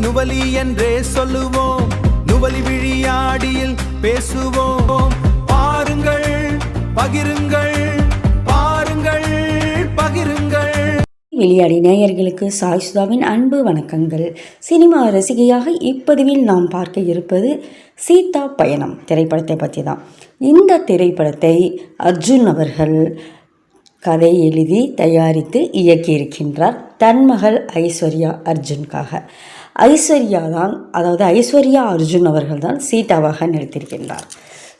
நுவலி என்றே சொல்லுவோம், நுவலி விழியாடியில் பேசுவோம். பாருங்கள் பகிருங்கள், பாருங்கள் பகிருங்கள். விளையாடி நேயர்களுக்கு சாய் சுதாவின் அன்பு வணக்கங்கள். சினிமா ரசிகையாக இப்பதிவில் நாம் பார்க்க இருப்பது சீதா பயணம் திரைப்படத்தை பற்றி தான். இந்த திரைப்படத்தை அர்ஜுன் அவர்கள் கதை எழுதி தயாரித்து இயக்கியிருக்கின்றார் தன் மகள் ஐஸ்வர்யா அர்ஜுனுக்காக. ஐஸ்வர்யா தான், அதாவது ஐஸ்வர்யா அர்ஜுன் அவர்கள் தான் சீதாவாக நடித்திருக்கின்றார்.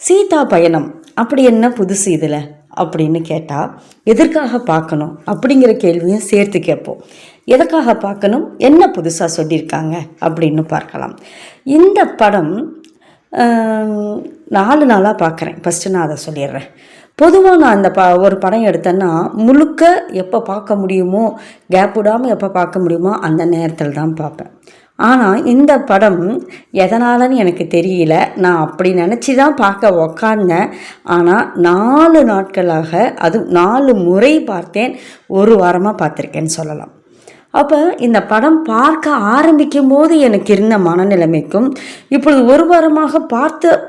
சீதா பயணம் அப்படி என்ன புதுசு இதில் அப்படின்னு கேட்டால், எதற்காக பார்க்கணும் அப்படிங்கிற கேள்வியும் சேர்த்து கேட்போம். எதற்காக பார்க்கணும், என்ன புதுசாக சொல்லியிருக்காங்க அப்படின்னு பார்க்கலாம். இந்த படம் 4 நாளாக பார்க்குறேன். ஃபஸ்ட்டு நான் அதை சொல்லிடுறேன். பொதுவாக நான் அந்த ஒரு படம் எடுத்தேன்னா முழுக்க எப்போ பார்க்க முடியுமோ, கேப் விடாமல் எப்போ பார்க்க முடியுமோ அந்த நேரத்தில் தான் பார்ப்பேன். ஆனால் இந்த படம் எதனாலன்னு எனக்கு தெரியல, நான் அப்படி நினச்சி தான் பார்க்க உக்காந்தேன். ஆனால் 4 நாட்களாக, அது 4 முறை பார்த்தேன். ஒரு வாரமாக பார்த்துருக்கேன்னு சொல்லலாம். அப்போ இந்த படம் பார்க்க ஆரம்பிக்கும் போது எனக்கு இருந்த மனநிலைமைக்கும் இப்பொழுது ஒரு வாரமாக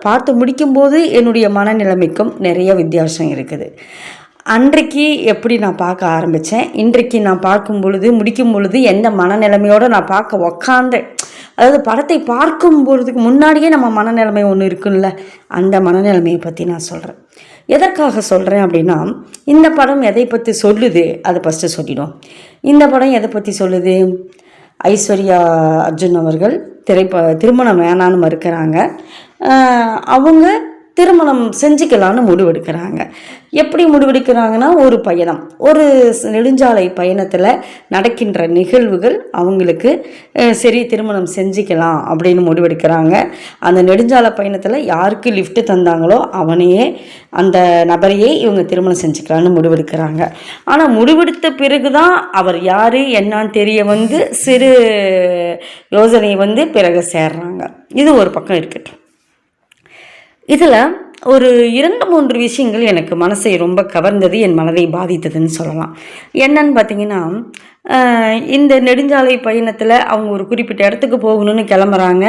பார்த்து முடிக்கும்போது என்னுடைய மனநிலைமைக்கும் நிறைய வித்தியாசம் இருக்குது. அன்றைக்கு எப்படி நான் பார்க்க ஆரம்பித்தேன், இன்றைக்கு நான் பார்க்கும் பொழுது முடிக்கும் பொழுது எந்த மனநிலைமையோடு நான் பார்க்க உக்காந்தேன். அதாவது படத்தை பார்க்கும் போகிறதுக்கு முன்னாடியே நம்ம மனநிலைமை ஒன்று இருக்குல்ல, அந்த மனநிலைமையை பற்றி நான் சொல்கிறேன். எதற்காக சொல்கிறேன் அப்படின்னா, இந்த படம் எதை பற்றி சொல்லுது அதை ஃபஸ்ட்டு சொல்லிடும். இந்த படம் எதை பற்றி சொல்லுது, ஐஸ்வர்யா அர்ஜுன் அவர்கள் திருமணம் வேணான்னு மறுக்கிறாங்க. அவங்க திருமணம் செஞ்சுக்கலான்னு முடிவெடுக்கிறாங்க. எப்படி முடிவெடுக்கிறாங்கன்னா, ஒரு பயணம், ஒரு நெடுஞ்சாலை பயணத்தில் நடக்கின்ற நிகழ்வுகள் அவங்களுக்கு சரி திருமணம் செஞ்சுக்கலாம் அப்படின்னு முடிவெடுக்கிறாங்க. அந்த நெடுஞ்சாலை பயணத்தில் யாருக்கு லிஃப்ட் தந்தாங்களோ அவனையே, அந்த நபரையே இவங்க திருமணம் செஞ்சுக்கலான்னு முடிவெடுக்கிறாங்க. ஆனால் முடிவெடுத்த பிறகு தான் அவர் யார் என்னான்னு தெரிய வந்து சிறு யோசனை பிறகு சேர்றாங்க. இது ஒரு பக்கம் இருக்கட்டும். இதில் ஒரு 2-3 விஷயங்கள் எனக்கு மனசை ரொம்ப கவர்ந்தது, என் மனதை பாதித்ததுன்னு சொல்லலாம். என்னன்னு பார்த்தீங்கன்னா, இந்த நெடுஞ்சாலை பயணத்தில் அவங்க ஒரு குறிப்பிட்ட இடத்துக்கு போகணும்னு கிளம்புறாங்க.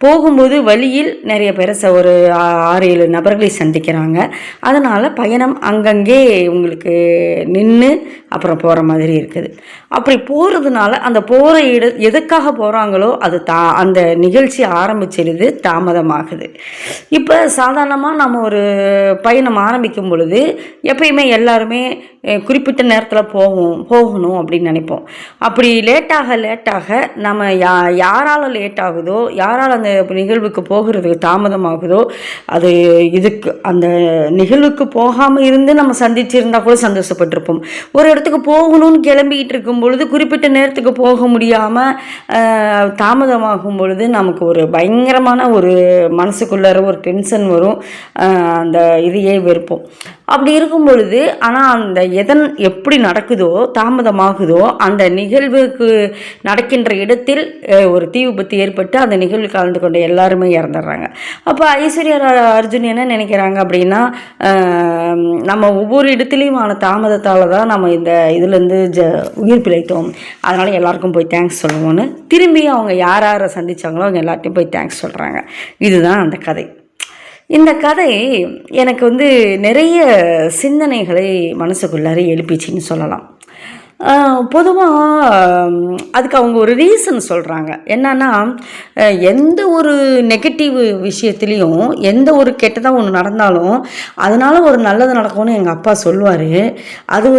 போகும்போது வழியில் நிறைய பேரை ஒரு 6-7 நபர்களை சந்திக்கிறாங்க. அதனால் பயணம் அங்கங்கே உங்களுக்கு நின்று அப்புறம் போகிற மாதிரி இருக்குது. அப்படி போகிறதுனால அந்த போகிற எதுக்காக போகிறாங்களோ அது அந்த நிகழ்ச்சி ஆரம்பிச்சிடுது, தாமதமாகுது. இப்போ சாதாரணமாக நம்ம ஒரு பயணம் ஆரம்பிக்கும் பொழுது எப்பயுமே எல்லாருமே குறிப்பிட்ட நேரத்தில் போகணும் அப்படின்னு நினைப்போம். அப்படி லேட்டாக நம்ம யாரால் லேட் ஆகுதோ, யாரால் அந்த நிகழ்வுக்கு போகிறதுக்கு தாமதமாகுதோ, அது இதுக்கு அந்த நிகழ்வுக்கு போகாமல் இருந்து நம்ம சந்திச்சிருந்தால் கூட சந்தோஷப்பட்டிருப்போம். ஒரு இடத்துக்கு போகணும்னு கிளம்பிக்கிட்டு இருக்கும் பொழுது குறிப்பிட்ட நேரத்துக்கு போக முடியாமல் தாமதமாகும் பொழுது நமக்கு ஒரு பயங்கரமான ஒரு மனசுக்குள்ளார ஒரு டென்ஷன் வரும். அந்த இதையே வெறுப்போம். அப்படி இருக்கும் பொழுது ஆனால் அந்த எப்படி நடக்குதோ, தாமதமாகுதோ, அந்த நிகழ்வுக்கு நடக்கின்ற இடத்தில் ஒரு தீ விபத்து ஏற்பட்டு அந்த நிகழ்வில் கலந்து கொண்ட எல்லாருமே இறந்துடுறாங்க. அப்போ ஐஸ்வர்யா அர்ஜுன் என்ன நினைக்கிறாங்க அப்படின்னா, நம்ம ஒவ்வொரு இடத்துலையும் ஆன தாமதத்தால் தான் நம்ம இந்த இதுலேருந்து உயிர் பிழைத்தோம், அதனால் எல்லாருக்கும் போய் தேங்க்ஸ் சொல்லுவோன்னு திரும்பி அவங்க யாரை சந்தித்தாங்களோ அவங்க எல்லாத்தையும் போய் தேங்க்ஸ் சொல்கிறாங்க. இதுதான் அந்த கதை. இந்த கதை எனக்கு நிறைய சிந்தனைகளை மனசுக்குள்ளார எழுப்பிச்சின்னு சொல்லலாம். பொதுவாக அதுக்கு அவங்க ஒரு ரீசன் சொல்கிறாங்க. என்னன்னா, எந்த ஒரு நெகட்டிவ் விஷயத்துலேயும் எந்த ஒரு கெட்டதாக ஒன்று நடந்தாலும் அதனால் ஒரு நல்லது நடக்கும்னு எங்கள் அப்பா சொல்லுவார். அது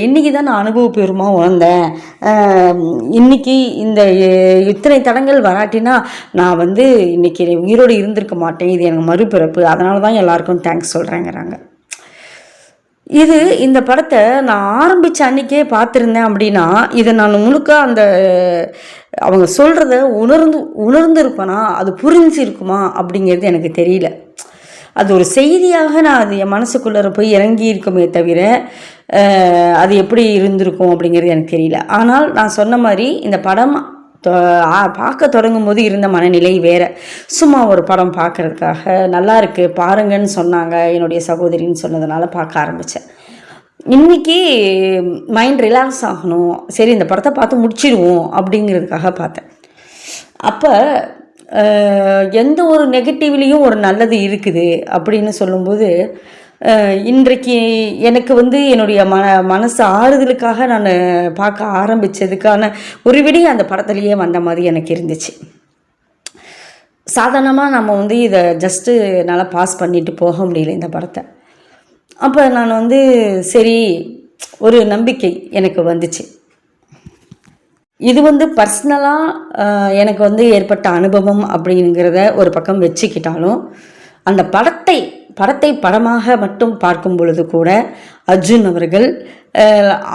இன்றைக்கி தான் நான் அனுபவபூர்வமாக உணர்ந்தேன். இன்றைக்கி இந்த இத்தனை தடங்கள் வராட்டினா நான் இன்றைக்கி உயிரோடு இருந்திருக்க மாட்டேன், இது எனக்கு மறுபிறப்பு, அதனால தான் எல்லாருக்கும் தேங்க்ஸ் சொல்கிறேங்கிறாங்க. இந்த படத்தை நான் ஆரம்பித்த அன்றைக்கே பார்த்துருந்தேன் அப்படின்னா, இதை நான் முழுக்க அந்த அவங்க சொல்கிறத உணர்ந்துருப்பேனா, அது புரிஞ்சிருக்குமா அப்படிங்கிறது எனக்கு தெரியல. அது ஒரு செய்தியாக நான் அது என் மனசுக்குள்ளே போய் இறங்கி இருக்குமே தவிர அது எப்படி இருந்திருக்கும் அப்படிங்கிறது எனக்கு தெரியல. ஆனால் நான் சொன்ன மாதிரி இந்த படம் பார்க்க தொடங்கும் போது இருந்த மனநிலை வேறு. சும்மா ஒரு படம் பார்க்குறதுக்காக நல்லா இருக்குது பாருங்கன்னு சொன்னாங்க, என்னுடைய சகோதரின்னு சொன்னதுனால பார்க்க ஆரம்பித்தேன். இன்றைக்கி மைண்ட் ரிலாக்ஸ் ஆகணும், சரி இந்த படத்தை பார்த்து முடிச்சிடுவோம் அப்படிங்கிறதுக்காக பார்த்தேன். அப்போ எந்த ஒரு நெகட்டிவ்லேயும் ஒரு நல்லது இருக்குது அப்படின்னு சொல்லும்போது, இன்றைக்கு எனக்கு வந்து என்னுடைய மனசு ஆறுதலுக்காக நான் பார்க்க ஆரம்பித்ததுக்கான ஒரு விடிய அந்த படத்துலேயே வந்த மாதிரி எனக்கு இருந்துச்சு. சாதாரணமாக நம்ம வந்து இதை ஜஸ்ட்டு என்னால் பாஸ் பண்ணிட்டு போக முடியல இந்த படத்தை. அப்போ நான் வந்து சரி, ஒரு நம்பிக்கை எனக்கு வந்துச்சு. இது வந்து பர்சனலாக எனக்கு வந்து ஏற்பட்ட அனுபவம் அப்படிங்கிறத ஒரு பக்கம் வச்சுக்கிட்டாலும், அந்த படத்தை படமாக மட்டும் பார்க்கும் பொழுது கூட அர்ஜுன் அவர்கள்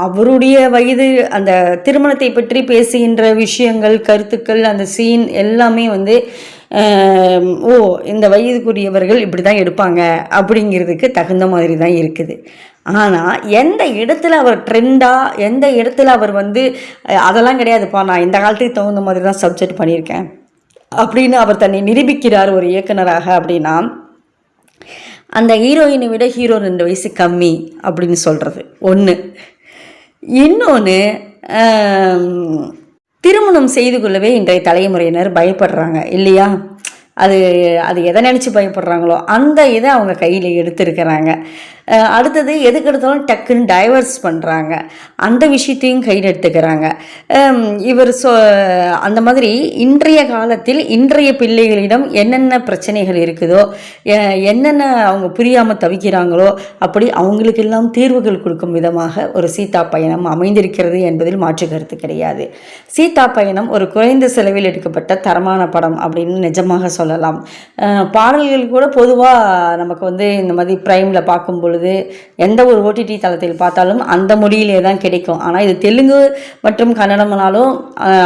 அவருடைய வயது, அந்த திருமணத்தை பற்றி பேசுகின்ற விஷயங்கள், கருத்துக்கள், அந்த சீன் எல்லாமே வந்து இந்த வயதுக்குரியவர்கள் இப்படி தான் எடுப்பாங்க அப்படிங்கிறதுக்கு தகுந்த மாதிரி தான் இருக்குது. ஆனால் எந்த இடத்துல அவர் ட்ரெண்டாக, எந்த இடத்துல அவர் வந்து அதெல்லாம் கிடையாதுப்பா, நான் இந்த காலத்துக்கு தகுந்த மாதிரி தான் சப்ஜெக்ட் பண்ணியிருக்கேன் அப்படின்னு அவர் தன்னை நிரூபிக்கிறார் ஒரு இயக்குனராக அப்படின்னா, அந்த ஹீரோயினை விட ஹீரோ 2 வயசு கம்மி அப்படின்னு சொல்கிறது ஒன்று. இன்னொன்று, திருமணம் செய்து கொள்ளவே இன்றைய தலைமுறையினர் பயப்படுறாங்க இல்லையா? அது எதை நினச்சி பயப்படுறாங்களோ அந்த இதை அவங்க கையில் எடுத்துருக்கிறாங்க. அடுத்தது எதுக்கு எடுத்தாலும் டக்குன்னு டைவர்ஸ் பண்ணுறாங்க, அந்த விஷயத்தையும் கையில் எடுத்துக்கிறாங்க. அந்த மாதிரி இன்றைய காலத்தில் இன்றைய பிள்ளைகளிடம் என்னென்ன பிரச்சனைகள் இருக்குதோ, என்னென்ன அவங்க புரியாமல் தவிக்கிறாங்களோ, அப்படி அவங்களுக்கெல்லாம் தீர்வுகள் கொடுக்கும் விதமாக ஒரு சீதா பயணம் அமைந்திருக்கிறது என்பதில் மாற்று கருத்து கிடையாது. சீதா பயணம் ஒரு குறைந்த செலவில் எடுக்கப்பட்ட தரமான படம் அப்படின்னு நிஜமாக சொல்லலாம். பாடல்கள் கூட பொதுவாக நமக்கு வந்து இந்த மாதிரி ப்ரைமில் பார்க்கும் பொழுது எந்த ஒரு ஓடிடி தளத்தில் பார்த்தாலும் அந்த மொழியிலே தான் கிடைக்கும். ஆனால் இது தெலுங்கு மற்றும் கன்னடம்னாலும்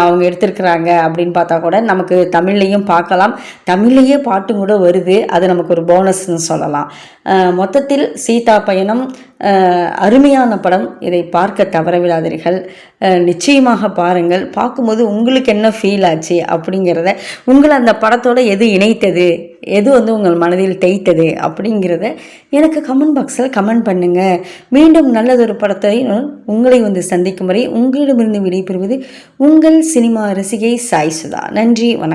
அவங்க எடுத்திருக்கிறாங்க அப்படின்னு பார்த்தா கூட நமக்கு தமிழ்லையும் பார்க்கலாம், தமிழ்லேயே பாட்டும் கூட வருது. அது நமக்கு ஒரு போனஸ்ன்னு சொல்லலாம். மொத்தத்தில் சீதா பயணம் அருமையான படம். இதை பார்க்க தவறவிடாதீர்கள். நிச்சயமாக பாருங்கள். பார்க்கும்போது உங்களுக்கு என்ன ஃபீல் ஆச்சு அப்படிங்கிறத, உங்களை அந்த படத்தோடு எது இணைத்தது, எது வந்து உங்கள் மனதில் தேய்த்தது அப்படிங்கிறத எனக்கு கமெண்ட் பாக்ஸில் கமெண்ட் பண்ணுங்கள். மீண்டும் நல்லதொரு படத்தை உங்களை வந்து சந்திக்கும் வரை உங்களிடமிருந்து விடைபெறுவது உங்கள் சினிமா ரசிகை சாய் சுதா. நன்றி, வணக்கம்.